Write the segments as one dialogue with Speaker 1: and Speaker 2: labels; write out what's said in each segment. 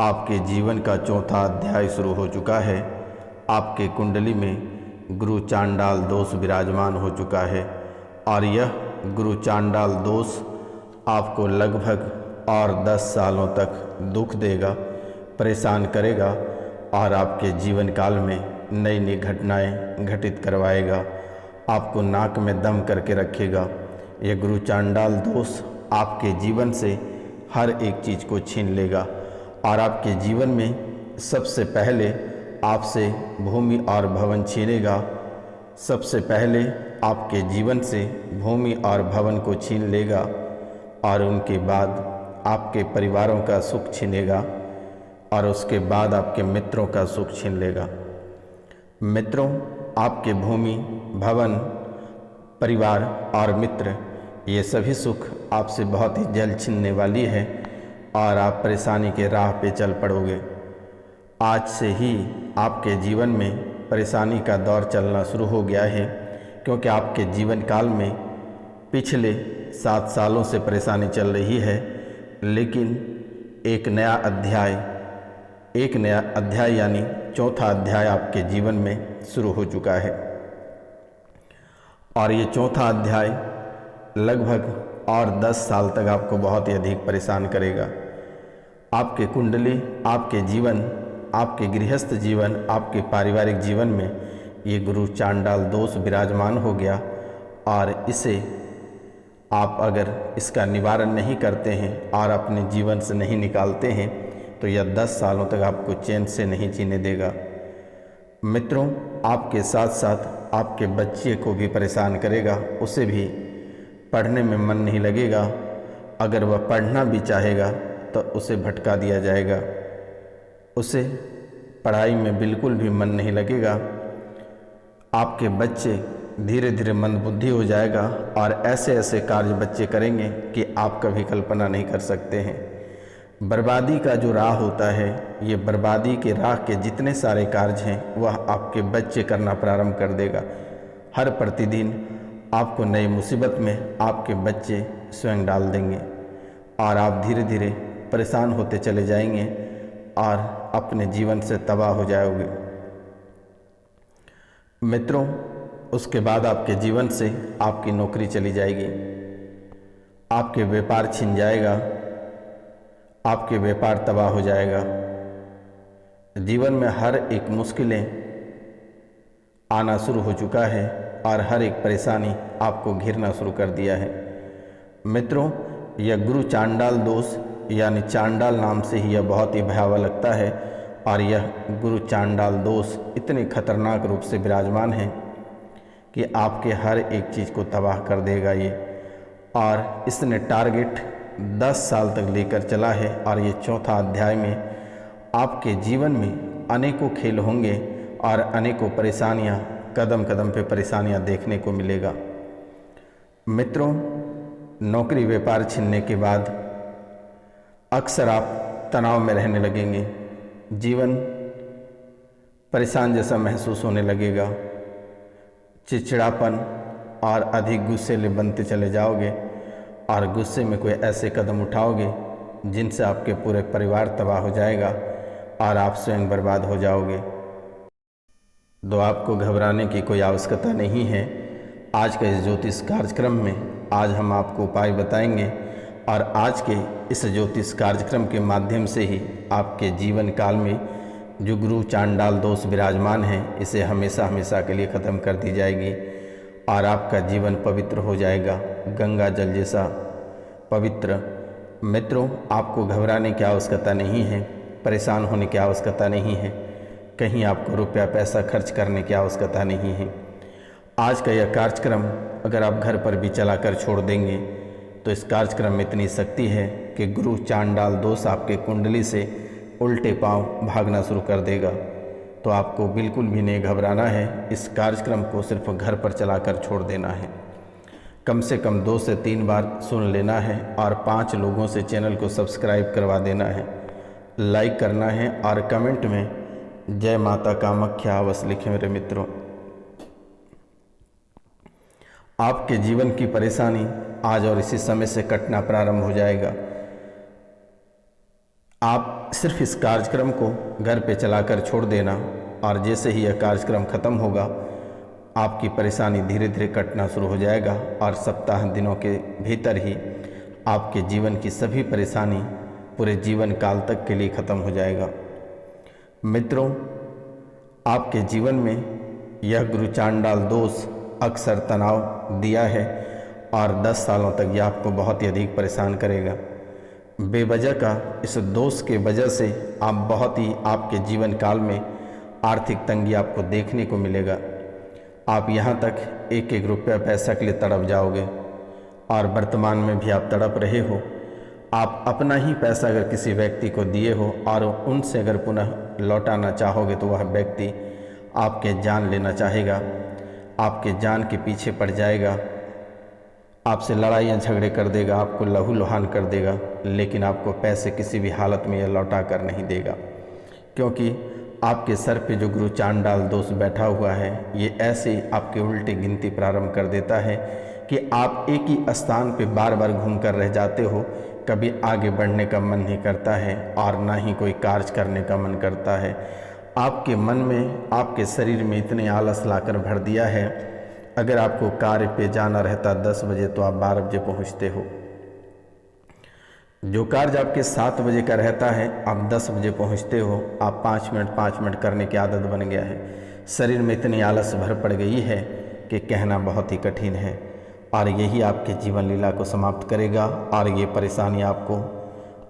Speaker 1: आपके जीवन का चौथा अध्याय शुरू हो चुका है। आपके कुंडली में गुरु चांडाल दोष विराजमान हो चुका है और यह गुरु चांडाल दोष आपको लगभग और 10 सालों तक दुख देगा, परेशान करेगा और आपके जीवन काल में नई नई घटनाएं घटित करवाएगा, आपको नाक में दम करके रखेगा। यह गुरु चांडाल दोष आपके जीवन से हर एक चीज़ को छीन लेगा और आपके जीवन में सबसे पहले आपसे भूमि और भवन छीनेगा। सबसे पहले आपके जीवन से भूमि और भवन को छीन लेगा और उनके बाद आपके परिवारों का सुख छीनेगा और उसके बाद आपके मित्रों का सुख छीन लेगा। मित्रों, आपके भूमि, भवन, परिवार और मित्र ये सभी सुख आपसे बहुत ही जल्द छीनने वाली है और आप परेशानी के राह पे चल पड़ोगे। आज से ही आपके जीवन में परेशानी का दौर चलना शुरू हो गया है, क्योंकि आपके जीवन काल में पिछले 7 सालों से परेशानी चल रही है, लेकिन एक नया अध्याय यानी चौथा अध्याय आपके जीवन में शुरू हो चुका है और ये चौथा अध्याय लगभग और 10 साल तक आपको बहुत ही अधिक परेशान करेगा। आपके कुंडली, आपके जीवन, आपके गृहस्थ जीवन, आपके पारिवारिक जीवन में ये गुरु चांडाल दोष विराजमान हो गया और इसे आप अगर इसका निवारण नहीं करते हैं और अपने जीवन से नहीं निकालते हैं तो यह 10 सालों तक आपको चैन से नहीं जीने देगा। मित्रों, आपके साथ साथ आपके बच्चे को भी परेशान करेगा, उसे भी पढ़ने में मन नहीं लगेगा। अगर वह पढ़ना भी चाहेगा तो उसे भटका दिया जाएगा, उसे पढ़ाई में बिल्कुल भी मन नहीं लगेगा। आपके बच्चे धीरे धीरे मंदबुद्धि हो जाएगा और ऐसे ऐसे कार्य बच्चे करेंगे कि आप कभी कल्पना नहीं कर सकते हैं। बर्बादी का जो राह होता है, ये बर्बादी के राह के जितने सारे कार्य हैं वह आपके बच्चे करना प्रारंभ कर देगा। हर प्रतिदिन आपको नई मुसीबत में आपके बच्चे स्वयं डाल देंगे और आप धीरे धीरे परेशान होते चले जाएंगे और अपने जीवन से तबाह हो जाओगे। मित्रों, उसके बाद आपके जीवन से आपकी नौकरी चली जाएगी, आपके व्यापार छिन जाएगा, आपके व्यापार तबाह हो जाएगा। जीवन में हर एक मुश्किलें आना शुरू हो चुका है और हर एक परेशानी आपको घिरना शुरू कर दिया है। मित्रों, यह गुरु चांडाल दोष यानी चांडाल नाम से ही यह बहुत ही भयावह लगता है और यह गुरु चांडाल दोष इतने खतरनाक रूप से विराजमान है कि आपके हर एक चीज़ को तबाह कर देगा ये। और इसने टारगेट 10 साल तक लेकर चला है और ये चौथा अध्याय में आपके जीवन में अनेकों खेल होंगे और अनेकों परेशानियां, कदम कदम पे परेशानियां देखने को मिलेगा। मित्रों, नौकरी व्यापार छीनने के बाद अक्सर आप तनाव में रहने लगेंगे, जीवन परेशान जैसा महसूस होने लगेगा, चिड़चिड़ापन और अधिक गुस्सेले बनते चले जाओगे और गुस्से में कोई ऐसे कदम उठाओगे जिनसे आपके पूरे परिवार तबाह हो जाएगा और आप स्वयं बर्बाद हो जाओगे। तो आपको घबराने की कोई आवश्यकता नहीं है। आज के इस ज्योतिष कार्यक्रम में आज हम आपको उपाय बताएंगे और आज के इस ज्योतिष कार्यक्रम के माध्यम से ही आपके जीवन काल में जो गुरु चांडाल दोष विराजमान है इसे हमेशा हमेशा के लिए ख़त्म कर दी जाएगी और आपका जीवन पवित्र हो जाएगा, गंगा जल जैसा पवित्र। मित्रों, आपको घबराने की आवश्यकता नहीं है, परेशान होने की आवश्यकता नहीं है, कहीं आपको रुपया पैसा खर्च करने की आवश्यकता नहीं है। आज का यह कार्यक्रम अगर आप घर पर भी चला कर छोड़ देंगे तो इस कार्यक्रम में इतनी शक्ति है कि गुरु चांडाल दोष आपके कुंडली से उल्टे पांव भागना शुरू कर देगा। तो आपको बिल्कुल भी नहीं घबराना है, इस कार्यक्रम को सिर्फ घर पर चलाकर छोड़ देना है। कम से कम 2 से 3 बार सुन लेना है और 5 लोगों से चैनल को सब्सक्राइब करवा देना है, लाइक करना है और कमेंट में जय माता कामाख्या अवश्य लिखें। मेरे मित्रों, आपके जीवन की परेशानी आज और इसी समय से कटना प्रारंभ हो जाएगा। आप सिर्फ इस कार्यक्रम को घर पे चलाकर छोड़ देना और जैसे ही यह कार्यक्रम ख़त्म होगा आपकी परेशानी धीरे धीरे कटना शुरू हो जाएगा और सप्ताह दिनों के भीतर ही आपके जीवन की सभी परेशानी पूरे जीवन काल तक के लिए ख़त्म हो जाएगा। मित्रों, आपके जीवन में यह गुरु चांडाल दोष अक्सर तनाव दिया है और 10 सालों तक यह आपको बहुत ही अधिक परेशान करेगा। बेवजह का इस दोष के वजह से आप बहुत ही आपके जीवन काल में आर्थिक तंगी आपको देखने को मिलेगा। आप यहाँ तक एक एक रुपया पैसा के लिए तड़प जाओगे और वर्तमान में भी आप तड़प रहे हो। आप अपना ही पैसा अगर किसी व्यक्ति को दिए हो और उनसे अगर पुनः लौटाना चाहोगे तो वह व्यक्ति आपके जान लेना चाहेगा, आपके जान के पीछे पड़ जाएगा, आपसे लड़ाइयाँ झगड़े कर देगा, आपको लहू लुहान कर देगा, लेकिन आपको पैसे किसी भी हालत में यह लौटा कर नहीं देगा। क्योंकि आपके सर पे जो गुरु चांडाल दोष बैठा हुआ है ये ऐसे आपके उल्टी गिनती प्रारंभ कर देता है कि आप एक ही स्थान पे बार बार घूम कर रह जाते हो। कभी आगे बढ़ने का मन नहीं करता है और ना ही कोई कार्य करने का मन करता है। आपके मन में, आपके शरीर में इतने आलस लाकर भर दिया है, अगर आपको कार्य पे जाना रहता 10 बजे तो आप 12 बजे पहुँचते हो। जो कार्य आपके 7 बजे का रहता है आप 10 बजे पहुंचते हो। आप 5 मिनट करने की आदत बन गया है। शरीर में इतनी आलस भर पड़ गई है कि कहना बहुत ही कठिन है और यही आपके जीवन लीला को समाप्त करेगा और ये परेशानी आपको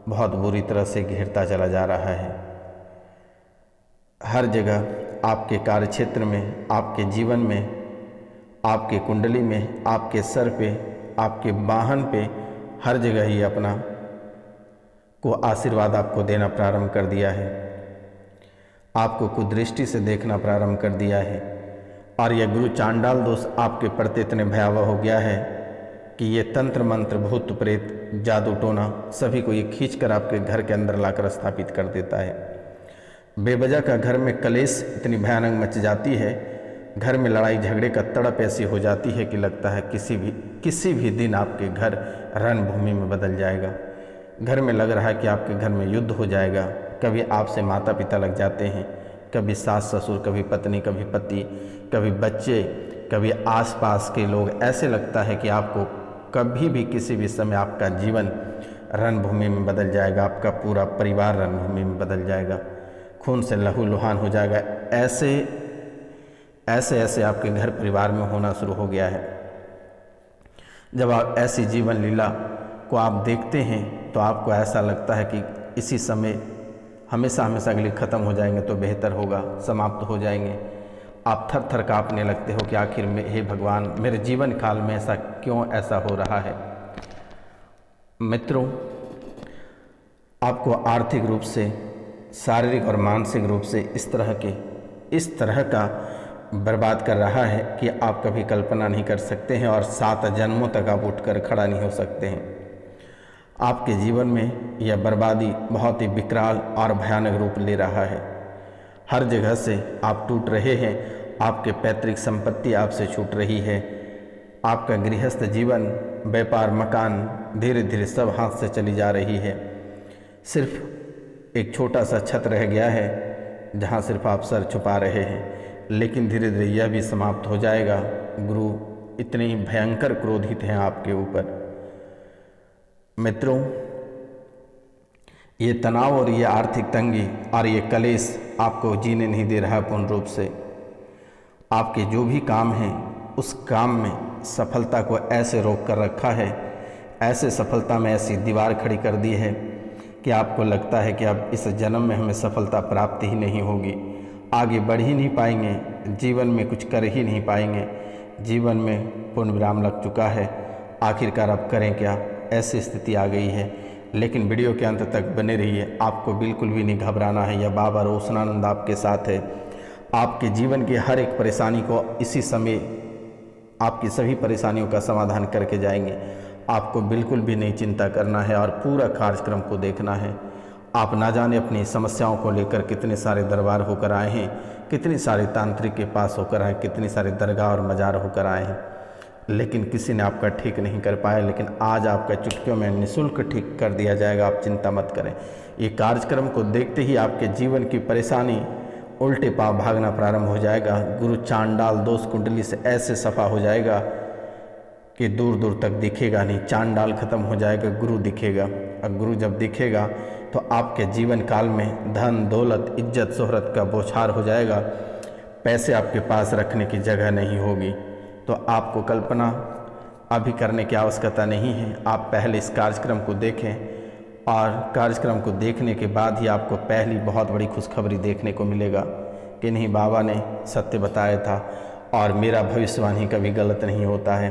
Speaker 1: बहुत बुरी तरह से घेरता चला जा रहा है। हर जगह आपके कार्य क्षेत्र में, आपके जीवन में, आपके कुंडली में, आपके सर पे, आपके वाहन पे, हर जगह ही अपना को आशीर्वाद आपको देना प्रारंभ कर दिया है। आपको कुदृष्टि से देखना प्रारंभ कर दिया है और यह गुरु चांडाल दोष आपके प्रति इतने भयावह हो गया है कि ये तंत्र मंत्र, भूत प्रेत, जादू टोना सभी को ये खींचकर आपके घर के अंदर लाकर स्थापित कर देता है। बेवजह का घर में कलेश इतनी भयानक मच जाती है, घर में लड़ाई झगड़े का तड़प ऐसी हो जाती है कि लगता है किसी भी दिन आपके घर रणभूमि में बदल जाएगा। घर में लग रहा है कि आपके घर में युद्ध हो जाएगा। कभी आपसे माता पिता लग जाते हैं, कभी सास ससुर, कभी पत्नी, कभी पति, कभी बच्चे, कभी आसपास के लोग। ऐसे लगता है कि आपको कभी भी किसी भी समय आपका जीवन रणभूमि में बदल जाएगा, आपका पूरा परिवार रणभूमि में बदल जाएगा, खून से लहू लुहान हो जाएगा। ऐसे आपके घर परिवार में होना शुरू हो गया है। जब आप ऐसी जीवन लीला को आप देखते हैं तो आपको ऐसा लगता है कि इसी समय हमेशा के लिए ख़त्म हो जाएंगे तो बेहतर होगा, समाप्त हो जाएंगे। आप थर थर काँपने लगते हो कि आखिर में हे भगवान, मेरे जीवन काल में ऐसा हो रहा है। मित्रों, आपको आर्थिक रूप से, शारीरिक और मानसिक रूप से इस तरह का बर्बाद कर रहा है कि आप कभी कल्पना नहीं कर सकते हैं और 7 जन्मों तक आप उठकर खड़ा नहीं हो सकते हैं। आपके जीवन में यह बर्बादी बहुत ही विकराल और भयानक रूप ले रहा है। हर जगह से आप टूट रहे हैं, आपके पैतृक संपत्ति आपसे छूट रही है, आपका गृहस्थ जीवन, व्यापार, मकान धीरे धीरे सब हाथ से चली जा रही है। सिर्फ एक छोटा सा छत रह गया है जहाँ सिर्फ आप सर छुपा रहे हैं, लेकिन धीरे धीरे यह भी समाप्त हो जाएगा। गुरु इतने ही भयंकर क्रोधित हैं आपके ऊपर। मित्रों, ये तनाव और ये आर्थिक तंगी और ये कलेश आपको जीने नहीं दे रहा पूर्ण रूप से। आपके जो भी काम हैं उस काम में सफलता को ऐसे रोक कर रखा है, ऐसे सफलता में ऐसी दीवार खड़ी कर दी है कि आपको लगता है कि अब इस जन्म में हमें सफलता प्राप्त ही नहीं होगी, आगे बढ़ ही नहीं पाएंगे, जीवन में कुछ कर ही नहीं पाएंगे, जीवन में पूर्ण विराम लग चुका है, आखिरकार अब करें क्या, ऐसी स्थिति आ गई है। लेकिन वीडियो के अंत तक बने रहिए, आपको बिल्कुल भी नहीं घबराना है। यह बाबा रोशनानंद आपके साथ है। आपके जीवन की हर एक परेशानी को इसी समय आपकी सभी परेशानियों का समाधान करके जाएंगे। आपको बिल्कुल भी नहीं चिंता करना है और पूरा कार्यक्रम को देखना है। आप ना जाने अपनी समस्याओं को लेकर कितने सारे दरबार होकर आए हैं, कितने सारे तांत्रिक के पास होकर आए, कितने सारे दरगाह और मज़ार होकर आए हैं, लेकिन किसी ने आपका ठीक नहीं कर पाया, लेकिन आज आपका चुटकियों में निःशुल्क ठीक कर दिया जाएगा। आप चिंता मत करें। ये कार्यक्रम को देखते ही आपके जीवन की परेशानी उल्टे पांव भागना प्रारंभ हो जाएगा। गुरु चांडाल दोष कुंडली से ऐसे सफा हो जाएगा कि दूर दूर तक दिखेगा नहीं। चांडाल खत्म हो जाएगा, गुरु दिखेगा। और गुरु जब दिखेगा तो आपके जीवन काल में धन दौलत इज्जत शोहरत का बौछार हो जाएगा। पैसे आपके पास रखने की जगह नहीं होगी। तो आपको कल्पना अभी करने की आवश्यकता नहीं है। आप पहले इस कार्यक्रम को देखें और कार्यक्रम को देखने के बाद ही आपको पहली बहुत बड़ी खुशखबरी देखने को मिलेगा कि नहीं, बाबा ने सत्य बताया था और मेरा भविष्यवाणी कभी गलत नहीं होता है।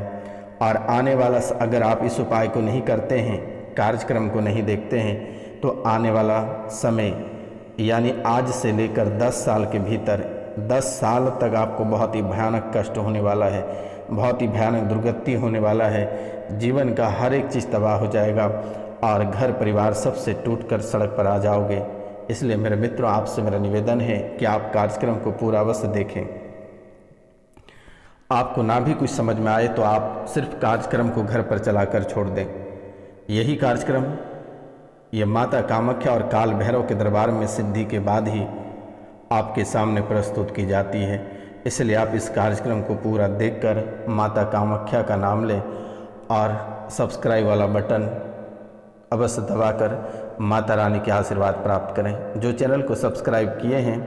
Speaker 1: और आने वाला अगर आप इस उपाय को नहीं करते हैं, कार्यक्रम को नहीं देखते हैं, तो आने वाला समय यानी आज से लेकर 10 साल के भीतर 10 साल तक आपको बहुत ही भयानक कष्ट होने वाला है, बहुत ही भयानक दुर्गति होने वाला है। जीवन का हर एक चीज़ तबाह हो जाएगा और घर परिवार सबसे टूटकर सड़क पर आ जाओगे। इसलिए मेरे मित्रों, आपसे मेरा निवेदन है कि आप कार्यक्रम को पूरा अवश्य देखें। आपको ना भी कुछ समझ में आए तो आप सिर्फ कार्यक्रम को घर पर चलाकर छोड़ दें। यही कार्यक्रम ये माता कामाख्या और काल भैरव के दरबार में सिद्धि के बाद ही आपके सामने प्रस्तुत की जाती है। इसलिए आप इस कार्यक्रम को पूरा देखकर माता कामाख्या का नाम लें और सब्सक्राइब वाला बटन अवश्य दबाकर माता रानी के आशीर्वाद प्राप्त करें। जो चैनल को सब्सक्राइब किए हैं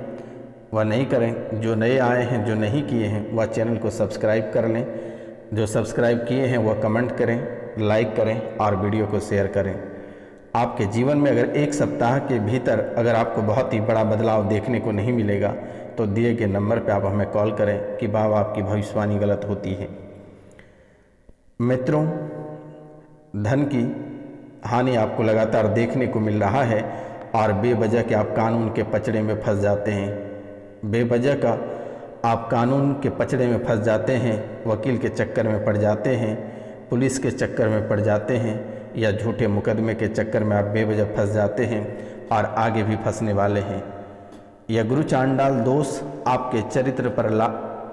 Speaker 1: वह नहीं करें, जो नए आए हैं जो नहीं किए हैं वह चैनल को सब्सक्राइब कर लें। जो सब्सक्राइब किए हैं वह कमेंट करें, लाइक करें और वीडियो को शेयर करें। आपके जीवन में अगर एक सप्ताह के भीतर अगर आपको बहुत ही बड़ा बदलाव देखने को नहीं मिलेगा तो दिए गए नंबर पर आप हमें कॉल करें कि बाबा आपकी भविष्यवाणी गलत होती है। मित्रों, धन की हानि आपको लगातार देखने को मिल रहा है और बेवजह के आप कानून के पचड़े में फंस जाते हैं। बेवजह का आप कानून के पचड़े में फंस जाते हैं, वकील के चक्कर में पड़ जाते हैं, पुलिस के चक्कर में पड़ जाते हैं या झूठे मुकदमे के चक्कर में आप बेवजह फंस जाते हैं और आगे भी फंसने वाले हैं। यह गुरु चांडाल दोष आपके चरित्र पर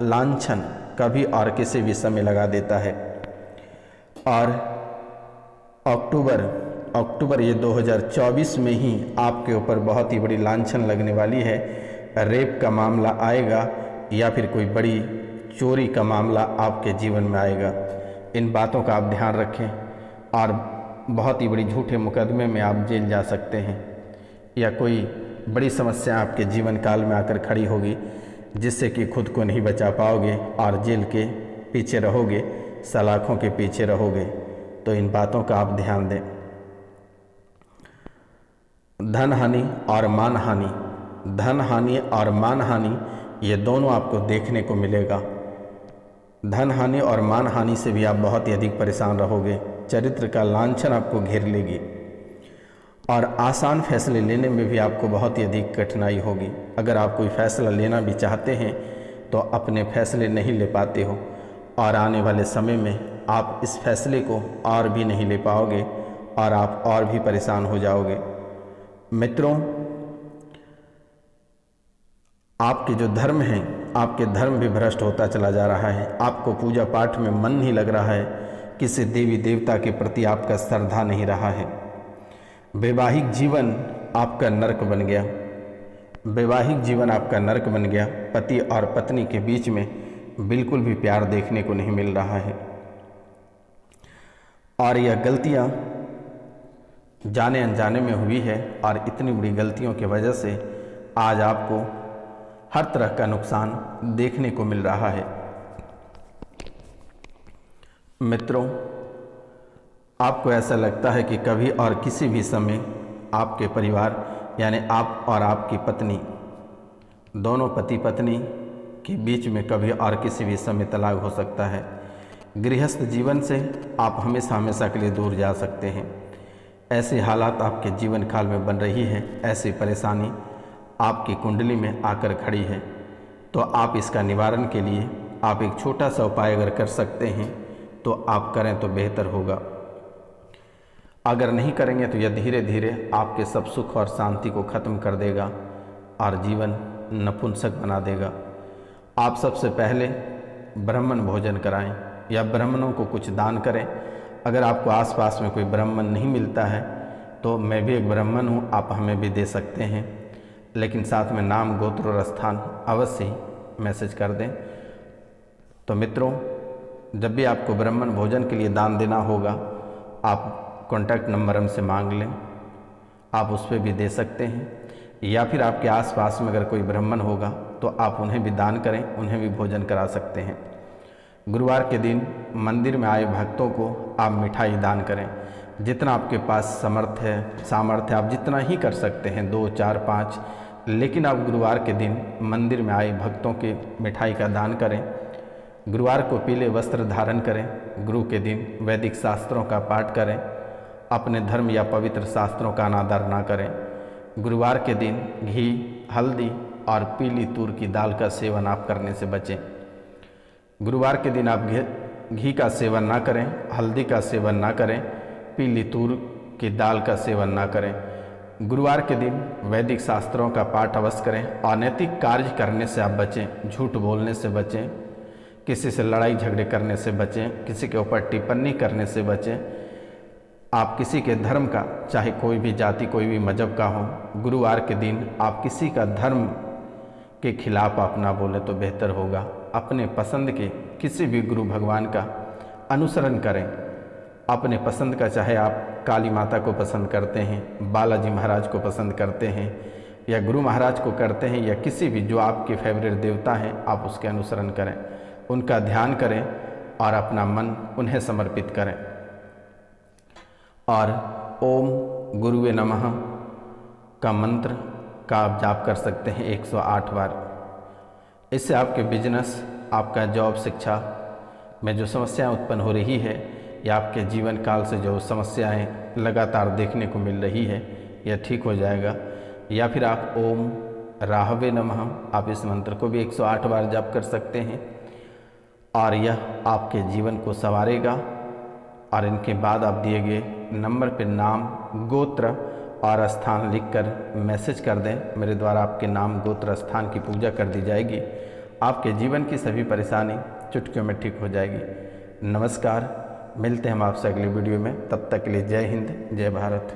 Speaker 1: लांछन कभी और किसी भी समय लगा देता है। और अक्टूबर ये 2024 में ही आपके ऊपर बहुत ही बड़ी लांछन लगने वाली है। रेप का मामला आएगा या फिर कोई बड़ी चोरी का मामला आपके जीवन में आएगा। इन बातों का आप ध्यान रखें और बहुत ही बड़ी झूठे मुकदमे में आप जेल जा सकते हैं या कोई बड़ी समस्या आपके जीवन काल में आकर खड़ी होगी जिससे कि खुद को नहीं बचा पाओगे और जेल के पीछे रहोगे, सलाखों के पीछे रहोगे। तो इन बातों का आप ध्यान दें। धन हानि और मान हानि, धन हानि और मान हानि ये दोनों आपको देखने को मिलेगा। धन हानि और मान हानि से भी आप बहुत ही अधिक परेशान रहोगे। चरित्र का लांछन आपको घेर लेगी और आसान फैसले लेने में भी आपको बहुत ही अधिक कठिनाई होगी। अगर आप कोई फैसला लेना भी चाहते हैं तो अपने फैसले नहीं ले पाते हो और आने वाले समय में आप इस फैसले को और भी नहीं ले पाओगे और आप और भी परेशान हो जाओगे। मित्रों, आपके जो धर्म हैं, आपके धर्म भी भ्रष्ट होता चला जा रहा है। आपको पूजा पाठ में मन नहीं लग रहा है, किसी देवी देवता के प्रति आपका श्रद्धा नहीं रहा है। वैवाहिक जीवन आपका नरक बन गया, वैवाहिक जीवन आपका नरक बन गया। पति और पत्नी के बीच में बिल्कुल भी प्यार देखने को नहीं मिल रहा है और यह गलतियां जाने अनजाने में हुई है और इतनी बड़ी गलतियों की वजह से आज आपको हर तरह का नुकसान देखने को मिल रहा है। मित्रों, आपको ऐसा लगता है कि कभी और किसी भी समय आपके परिवार यानी आप और आपकी पत्नी, दोनों पति पत्नी के बीच में कभी और किसी भी समय तलाक हो सकता है। गृहस्थ जीवन से आप हमेशा हमेशा के लिए दूर जा सकते हैं। ऐसे हालात आपके जीवन काल में बन रही है, ऐसी परेशानी आपकी कुंडली में आकर खड़ी है। तो आप इसका निवारण के लिए आप एक छोटा सा उपाय अगर कर सकते हैं तो आप करें तो बेहतर होगा। अगर नहीं करेंगे तो यह धीरे धीरे आपके सब सुख और शांति को खत्म कर देगा और जीवन नपुंसक बना देगा। आप सबसे पहले ब्राह्मण भोजन कराएं या ब्राह्मणों को कुछ दान करें। अगर आपको आसपास में कोई ब्राह्मण नहीं मिलता है तो मैं भी एक ब्राह्मण हूँ, आप हमें भी दे सकते हैं, लेकिन साथ में नाम, गोत्र और स्थान अवश्य ही मैसेज कर दें। तो मित्रों, जब भी आपको ब्राह्मण भोजन के लिए दान देना होगा, आप कॉन्टैक्ट नंबर हमसे मांग लें, आप उस पर भी दे सकते हैं। या फिर आपके आसपास में अगर कोई ब्राह्मण होगा तो आप उन्हें भी दान करें, उन्हें भी भोजन करा सकते हैं। गुरुवार के दिन मंदिर में आए भक्तों को आप मिठाई दान करें। जितना आपके पास सामर्थ्य आप जितना ही कर सकते हैं, 2, 4, 5, लेकिन आप गुरुवार के दिन मंदिर में आए भक्तों के मिठाई का दान करें। गुरुवार को पीले वस्त्र धारण करें। गुरु के दिन वैदिक शास्त्रों का पाठ करें। अपने धर्म या पवित्र शास्त्रों का अनादर ना करें। गुरुवार के दिन घी, हल्दी और पीली तूर की दाल का सेवन आप करने से बचें। गुरुवार के दिन आप घी का सेवन ना करें, हल्दी का सेवन ना करें, पीली तूर की दाल का सेवन ना करें। गुरुवार के दिन वैदिक शास्त्रों का पाठ अवश्य करें। अनैतिक कार्य करने से आप बचें, झूठ बोलने से बचें, किसी से लड़ाई झगड़े करने से बचें, किसी के ऊपर टिप्पणी करने से बचें। आप किसी के धर्म का, चाहे कोई भी जाति, कोई भी मजहब का हो, गुरुवार के दिन आप किसी का धर्म के खिलाफ आप ना बोले तो बेहतर होगा। अपने पसंद के किसी भी गुरु भगवान का अनुसरण करें। अपने पसंद का, चाहे आप काली माता को पसंद करते हैं, बालाजी महाराज को पसंद करते हैं, या गुरु महाराज को करते हैं, या किसी भी जो आपके फेवरेट देवता हैं, आप उसके अनुसरण करें, उनका ध्यान करें और अपना मन उन्हें समर्पित करें। और ओम गुरुवे नमः का मंत्र का आप जाप कर सकते हैं 108 बार। इससे आपके बिजनेस, आपका जॉब, शिक्षा में जो समस्याएं उत्पन्न हो रही है, या आपके जीवन काल से जो समस्याएं लगातार देखने को मिल रही है, यह ठीक हो जाएगा। या फिर आप ओम राहवे नमः, आप इस मंत्र को भी 108 बार जाप कर सकते हैं और यह आपके जीवन को संवारेगा। और इनके बाद आप दिए गए नंबर पर नाम, गोत्र और स्थान लिखकर मैसेज कर दें। मेरे द्वारा आपके नाम, गोत्र, स्थान की पूजा कर दी जाएगी। आपके जीवन की सभी परेशानी चुटकियों में ठीक हो जाएगी। नमस्कार, मिलते हैं हम आपसे अगली वीडियो में। तब तक के लिए जय हिंद, जय भारत।